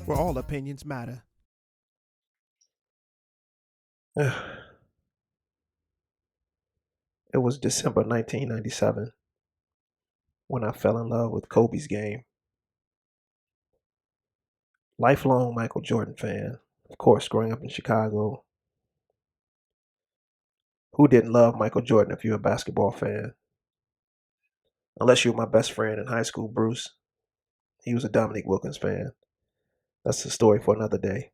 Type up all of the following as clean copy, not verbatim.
where all opinions matter. It was December 1997 when I fell in love with Kobe's game. Lifelong Michael Jordan fan. Of course, growing up in Chicago, who didn't love Michael Jordan if you're a basketball fan? Unless you were my best friend in high school, Bruce. He was a Dominique Wilkins fan. That's a story for another day.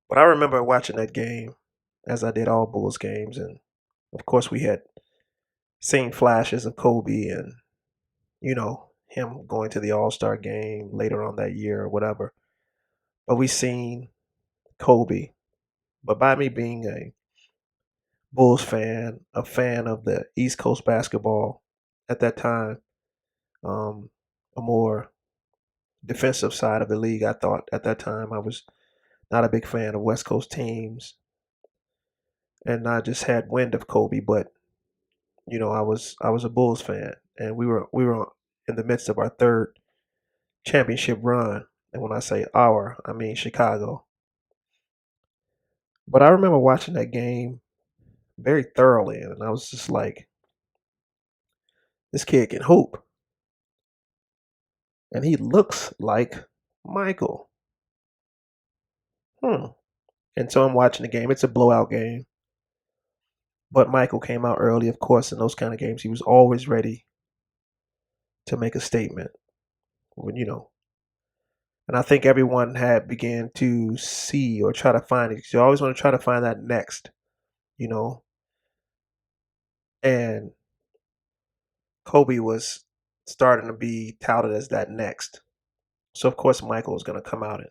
But I remember watching that game, as I did all Bulls games, and of course we had seen flashes of Kobe and him going to the All-Star game later on that year or whatever. But we seen Kobe. But by me being a Bulls fan, a fan of the East Coast basketball at that time, um, a more defensive side of the league, I thought at that time I was not a big fan of West Coast teams, and I just had wind of Kobe. But I was a Bulls fan, and we were in the midst of our third championship run. And when I say our, I mean Chicago. But I remember watching that game very thoroughly, and I was just like, this kid can hoop, and he looks like Michael. Hmm. And so I'm watching the game. It's a blowout game, but Michael came out early. Of course, in those kind of games, he was always ready to make a statement. When and I think everyone had began to see or try to find it. You always want to try to find that next, you know. And Kobe was starting to be touted as that next. So of course, Michael was going to come out and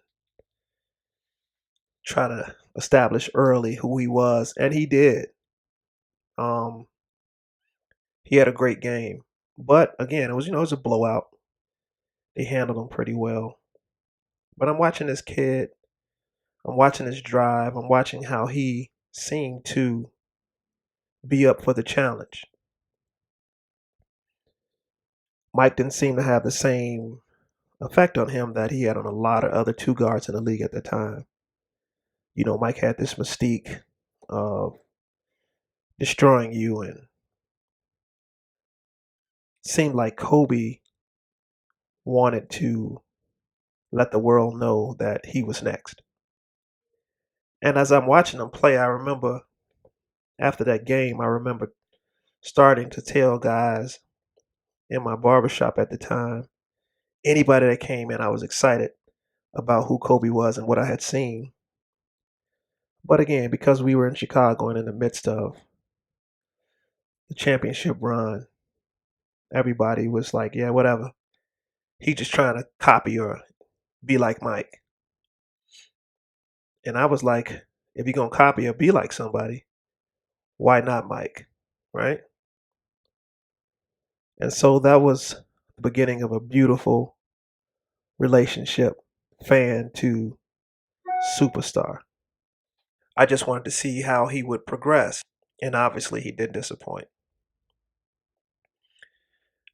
try to establish early who he was, and he did. Um, he had a great game, but again, it was a blowout. They handled him pretty well. But I'm watching this kid. I'm watching his drive. I'm watching how he seemed to be up for the challenge. Mike didn't seem to have the same effect on him that he had on a lot of other two guards in the league at the time. Mike had this mystique of destroying you, and seemed like Kobe wanted to let the world know that he was next. And as I'm watching him play, I remember after that game, I remember starting to tell guys in my barbershop at the time, anybody that came in, I was excited about who Kobe was and what I had seen. But again, because we were in Chicago and in the midst of the championship run, everybody was like, yeah, whatever. He just trying to copy or be like Mike. And I was like, if you're going to copy or be like somebody, why not Mike? Right? And so that was the beginning of a beautiful relationship, fan to superstar. I just wanted to see how he would progress. And obviously, he did disappoint.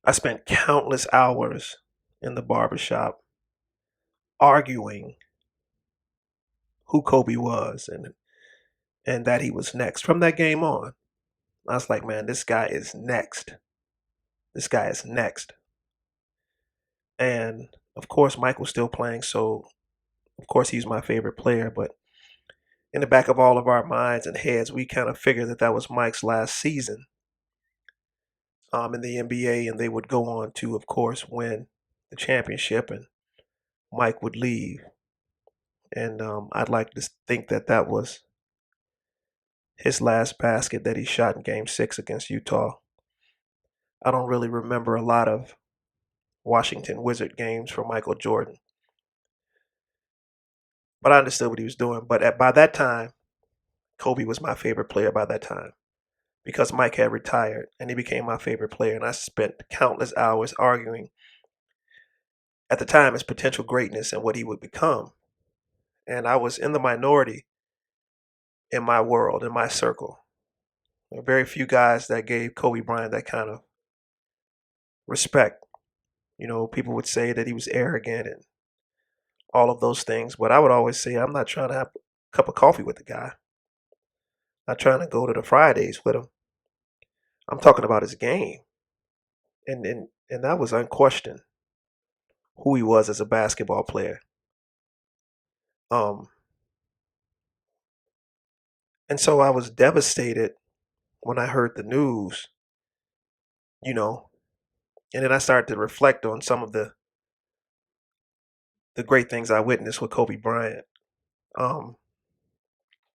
I spent countless hours in the barbershop arguing who Kobe was and that he was next. From that game on, I was like, man, this guy is next. This guy is next. And of course, Mike was still playing, so of course he's my favorite player. But in the back of all of our minds and heads, we kind of figured that that was Mike's last season in the NBA, and they would go on to, of course, win the championship, and Mike would leave. And I'd like to think that that was his last basket that he shot in Game 6 against Utah. I don't really remember a lot of Washington Wizard games for Michael Jordan, but I understood what he was doing. But by that time, Kobe was my favorite player by that time because Mike had retired and he became my favorite player. And I spent countless hours arguing at the time his potential greatness and what he would become. And I was in the minority in my world, in my circle. There were very few guys that gave Kobe Bryant that kind of respect. People would say that he was arrogant and all of those things. But I would always say I'm not trying to have a cup of coffee with the guy. Not trying to go to the Fridays with him. I'm talking about his game, and that was unquestioned who he was as a basketball player. Um, and so I was devastated when I heard the news, you know, and then I started to reflect on some of the great things I witnessed with Kobe Bryant, um,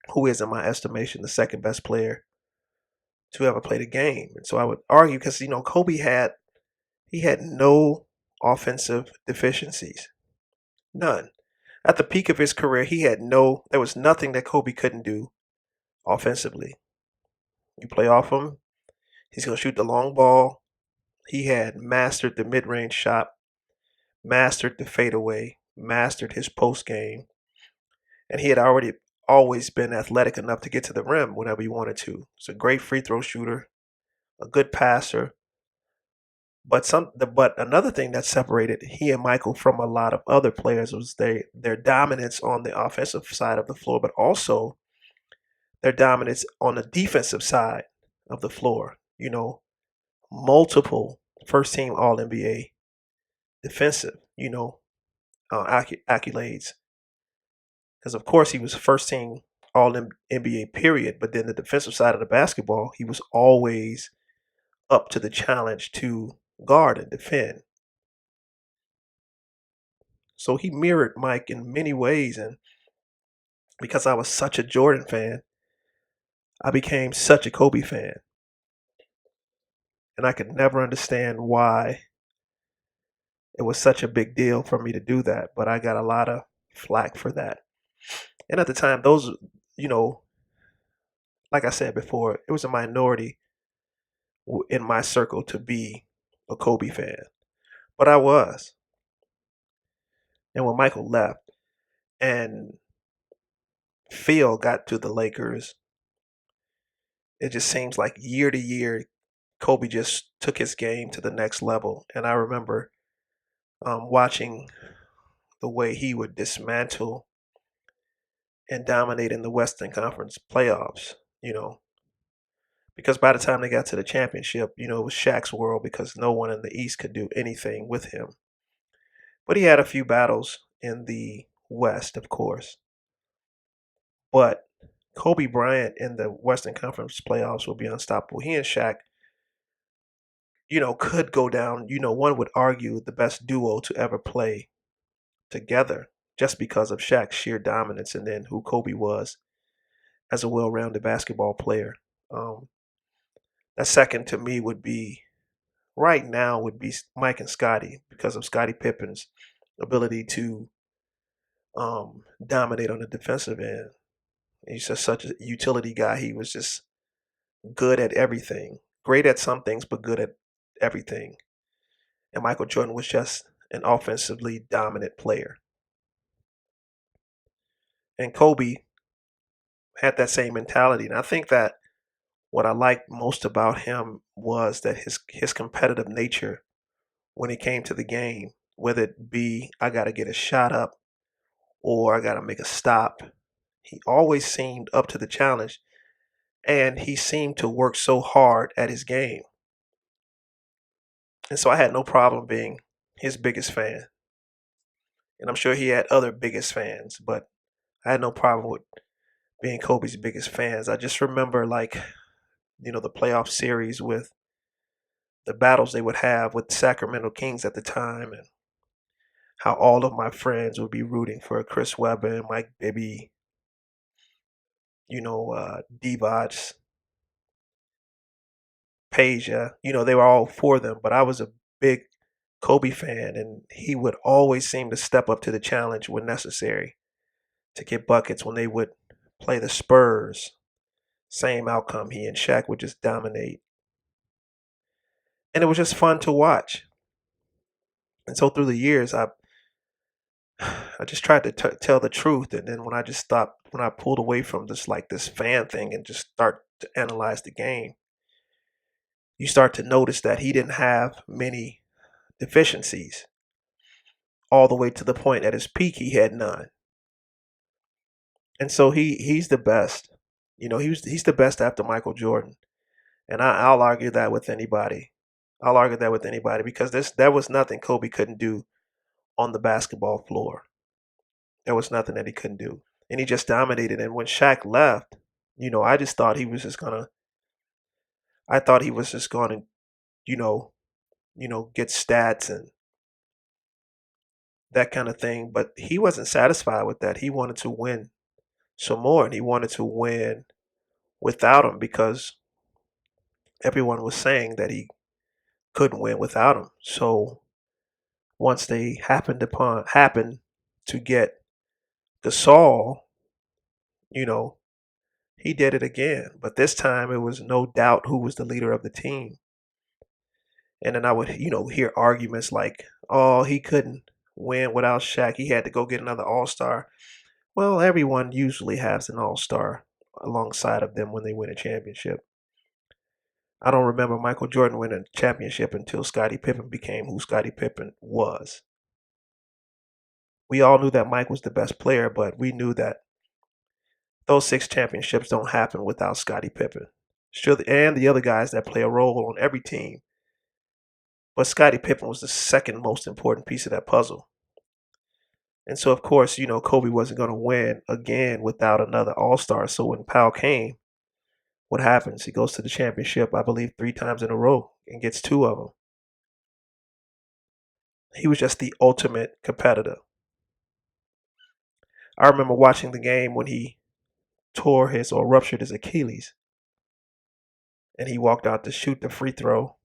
who is, in my estimation, the second best player to ever play the game. And so I would argue because Kobe had no offensive deficiencies, none. At the peak of his career, there was nothing that Kobe couldn't do offensively. You play off him, he's going to shoot the long ball. He had mastered the mid-range shot, mastered the fadeaway, mastered his post game, and he had already always been athletic enough to get to the rim whenever he wanted to. He's a great free throw shooter, a good passer. But another thing that separated he and Michael from a lot of other players was their dominance on the offensive side of the floor, but also their dominance on the defensive side of the floor. Multiple first team All NBA defensive, accolades. Because of course he was first team All NBA period, but then the defensive side of the basketball, he was always up to the challenge to guard and defend. So he mirrored Mike in many ways, and because I was such a Jordan fan, I became such a Kobe fan. And I could never understand why it was such a big deal for me to do that, but I got a lot of flack for that. And at the time, those, you know, like I said before, it was a minority in my circle to be a Kobe fan, but I was. And when Michael left and Phil got to the Lakers, it just seems like year to year, Kobe just took his game to the next level. And I remember watching the way he would dismantle and dominate in the Western Conference playoffs, because by the time they got to the championship, it was Shaq's world because no one in the East could do anything with him. But he had a few battles in the West, of course. But Kobe Bryant in the Western Conference playoffs will be unstoppable. He and Shaq, could go down, one would argue the best duo to ever play together just because of Shaq's sheer dominance and then who Kobe was as a well-rounded basketball player. Um, that second to me would be right now would be Mike and Scotty because of Scottie Pippen's ability to dominate on the defensive end. He's just such a utility guy. He was just good at everything, great at some things, but good at everything. And Michael Jordan was just an offensively dominant player. And Kobe had that same mentality. And I think that what I liked most about him was that his competitive nature when it came to the game, whether it be I got to get a shot up or I got to make a stop, he always seemed up to the challenge. And he seemed to work so hard at his game. And so I had no problem being his biggest fan. And I'm sure he had other biggest fans, but I had no problem with being Kobe's biggest fans. I just remember the playoff series with the battles they would have with Sacramento Kings at the time and how all of my friends would be rooting for Chris Webber and Mike Bibby, Divac, Peja. They were all for them, but I was a big Kobe fan, and he would always seem to step up to the challenge when necessary to get buckets when they would play the Spurs. Same outcome. He and Shaq would just dominate. And it was just fun to watch. And so through the years, I just tried to tell the truth. And then when I pulled away from this fan thing and just start to analyze the game, you start to notice that he didn't have many deficiencies. all the way to the point at his peak he had none. And so he's the best. He's the best after Michael Jordan. And I'll argue that with anybody. I'll argue that with anybody because there was nothing Kobe couldn't do on the basketball floor. There was nothing that he couldn't do. And he just dominated. And when Shaq left, I just thought he was just gonna I thought he was just gonna, you know, get stats and that kind of thing. But he wasn't satisfied with that. He wanted to win some more and he wanted to win without him because everyone was saying that he couldn't win without him. So once they happened to get Gasol, you know, he did it again. But this time it was no doubt who was the leader of the team. And then I would, hear arguments like, "Oh, he couldn't win without Shaq. He had to go get another All-Star." Well, everyone usually has an All-Star alongside of them when they win a championship. I don't remember Michael Jordan winning a championship until Scottie Pippen became who Scottie Pippen was. We all knew that Mike was the best player, but we knew that those 6 championships don't happen without Scottie Pippen. Sure, and the other guys that play a role on every team. But Scottie Pippen was the second most important piece of that puzzle. And so, of course, Kobe wasn't going to win again without another All-Star. So when Powell came, what happens? He goes to the championship, I believe, 3 times in a row and gets 2 of them. He was just the ultimate competitor. I remember watching the game when he tore his or ruptured his Achilles and he walked out to shoot the free throw.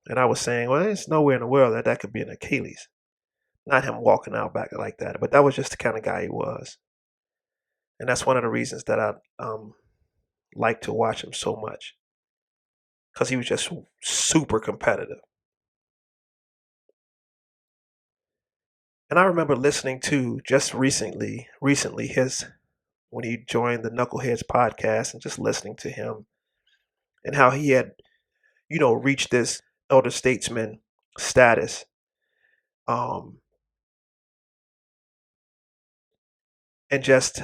And I was saying, well, there's nowhere in the world that could be an Achilles. Not him walking out back like that, but that was just the kind of guy he was. And that's one of the reasons that I like to watch him so much because he was just super competitive. And I remember listening to just recently his when he joined the Knuckleheads podcast and just listening to him and how he had, reached this elder statesman status. Um, and just,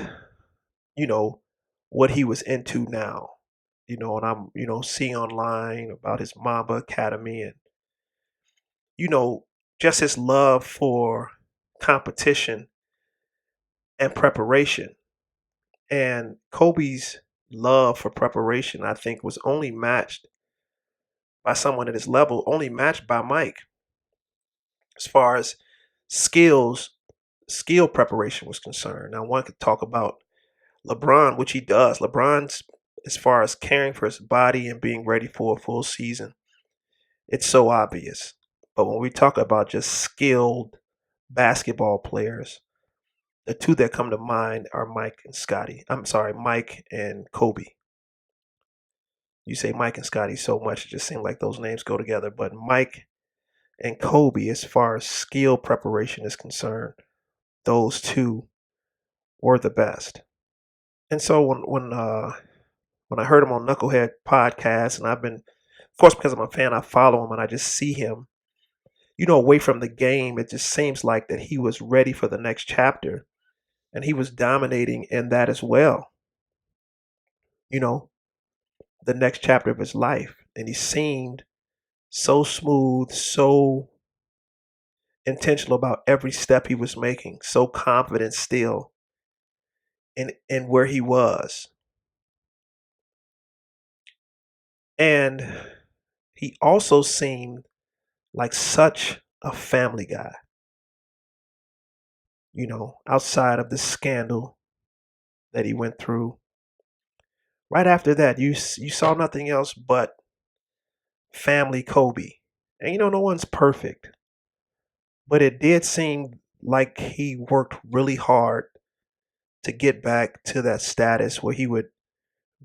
you know, what he was into now. And I'm, seeing online about his Mamba Academy and, you know, just his love for competition and preparation. And Kobe's love for preparation, I think, was only matched by someone at his level, only matched by Mike as far as skills, skill preparation was concerned. Now, one could talk about LeBron, which he does. LeBron's, as far as caring for his body and being ready for a full season, it's so obvious. But when we talk about just skilled basketball players, the two that come to mind are Mike and Scotty. I'm sorry, Mike and Kobe. You say Mike and Scotty so much, it just seems like those names go together. But Mike and Kobe, as far as skill preparation is concerned, those two were the best. And so when I heard him on Knucklehead podcast, and I've been, of course, because I'm a fan, I follow him and I just see him, away from the game. It just seems like that he was ready for the next chapter, and he was dominating in that as well. You know, the next chapter of his life, and he seemed so smooth, so intentional about every step he was making, so confident still in where he was. And he also seemed like such a family guy, outside of the scandal that he went through. Right after that, you saw nothing else but family Kobe. And no one's perfect, but it did seem like he worked really hard to get back to that status where he would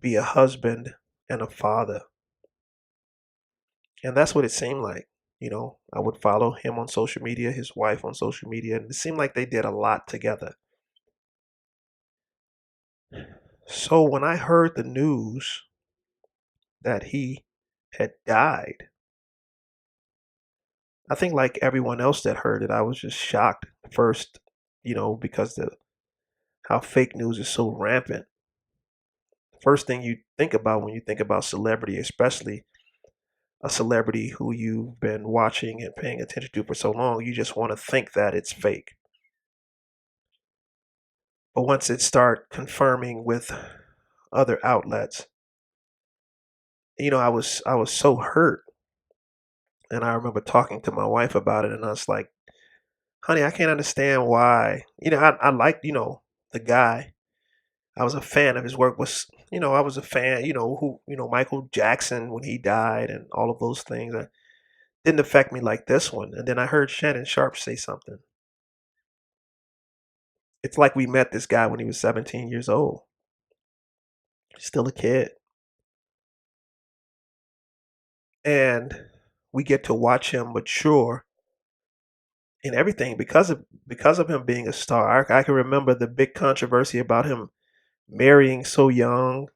be a husband and a father. And that's what it seemed like. I would follow him on social media, his wife on social media, and it seemed like they did a lot together. So when I heard the news that he had died, I think like everyone else that heard it, I was just shocked. first, because the how fake news is so rampant. First thing you think about when you think about celebrity, especially a celebrity who you've been watching and paying attention to for so long, you just want to think that it's fake. But once it start confirming with other outlets, I was so hurt, and I remember talking to my wife about it, and I was like, "Honey, I can't understand why." I liked the guy. I was a fan of his work. I was a fan. Michael Jackson when he died and all of those things. Didn't affect me like this one. And then I heard Shannon Sharp say something. It's like we met this guy when he was 17 years old, still a kid, and we get to watch him mature in everything because of him being a star. I can remember the big controversy about him marrying so young,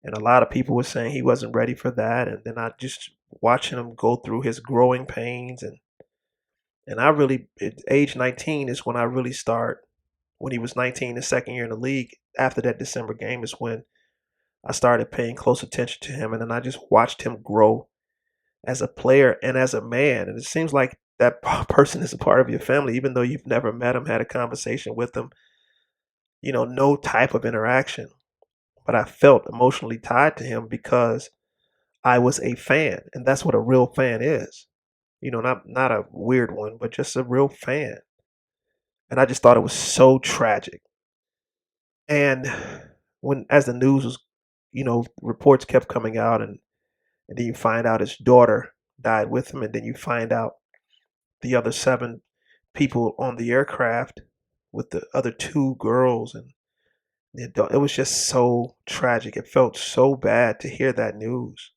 and a lot of people were saying he wasn't ready for that. And then I just watching him go through his growing pains, and I really at age 19 is when I really start. When he was 19, the second year in the league, after that December game is when I started paying close attention to him, and then I just watched him grow as a player and as a man. And it seems like that person is a part of your family, even though you've never met him, had a conversation with him, no type of interaction. But I felt emotionally tied to him because I was a fan, and that's what a real fan is. Not a weird one, but just a real fan. And I just thought it was so tragic. And when as the news was, reports kept coming out, and then you find out his daughter died with him, and then you find out the other seven people on the aircraft with the other two girls, and it was just so tragic. It felt so bad to hear that news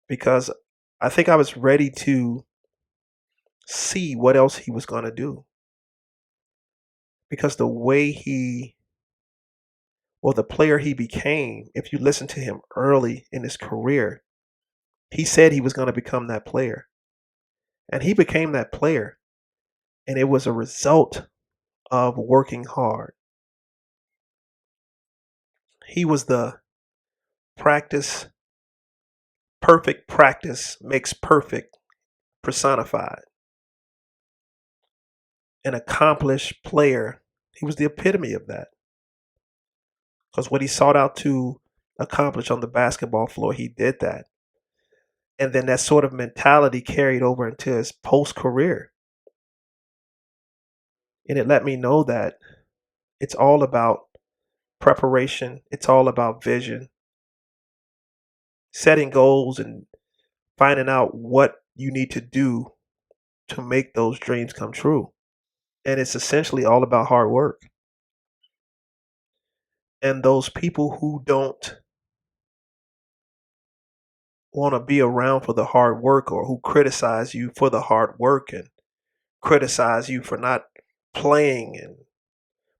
because I think I was ready to see what else he was going to do because the way he or the player he became, if you listen to him early in his career, he said he was going to become that player. And he became that player. And it was a result of working hard. He was the practice, perfect practice makes perfect personified. An accomplished player. He was the epitome of that. Because what he sought out to accomplish on the basketball floor, he did that. And then that sort of mentality carried over into his post career. And it let me know that it's all about preparation, it's all about vision, setting goals, and finding out what you need to do to make those dreams come true. And it's essentially all about hard work. And those people who don't want to be around for the hard work or who criticize you for the hard work and criticize you for not playing and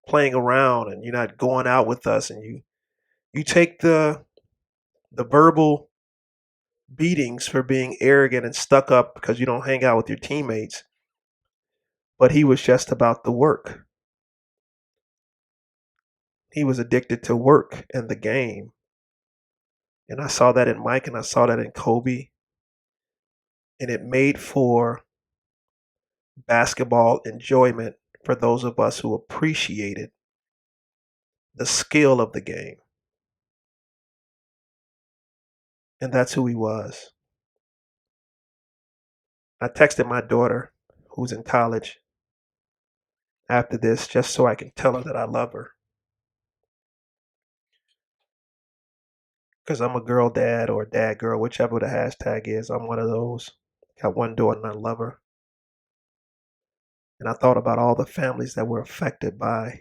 playing around and you're not going out with us and you take the verbal beatings for being arrogant and stuck up because you don't hang out with your teammates, but he was just about the work. He was addicted to work and the game. And I saw that in Mike and I saw that in Kobe. And it made for basketball enjoyment for those of us who appreciated the skill of the game. And that's who he was. I texted my daughter, who's in college, after this just so I can tell her that I love her. Because I'm a girl dad or a dad girl, whichever the hashtag is. I'm one of those. Got one daughter and I love her. And I thought about all the families that were affected by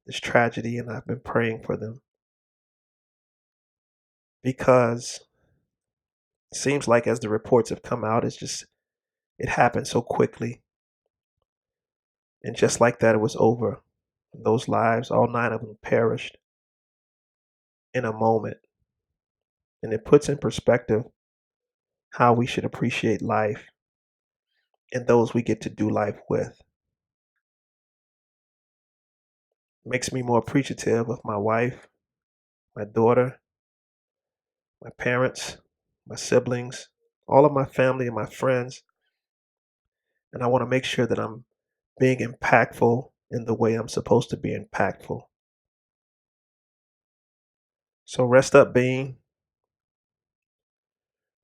this tragedy, and I've been praying for them because it seems like as the reports have come out, it happened so quickly. And just like that, it was over. Those lives, all nine of them perished in a moment. And it puts in perspective how we should appreciate life and those we get to do life with. Makes me more appreciative of my wife, my daughter, my parents, my siblings, all of my family and my friends. And I want to make sure that I'm being impactful in the way I'm supposed to be impactful. So rest up, Bean.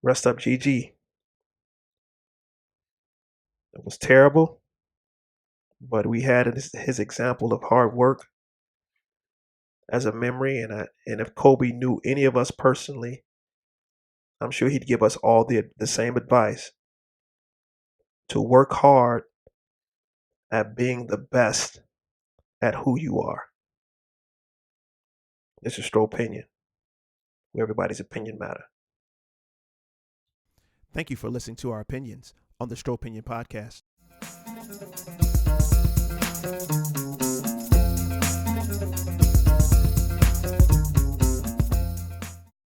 Rest up, Gigi. It was terrible, but we had his example of hard work as a memory. And if Kobe knew any of us personally, I'm sure he'd give us all the same advice to work hard at being the best at who you are. This is Stro Opinion, where everybody's opinion matter. Thank you for listening to our opinions on the Stro Opinion Podcast.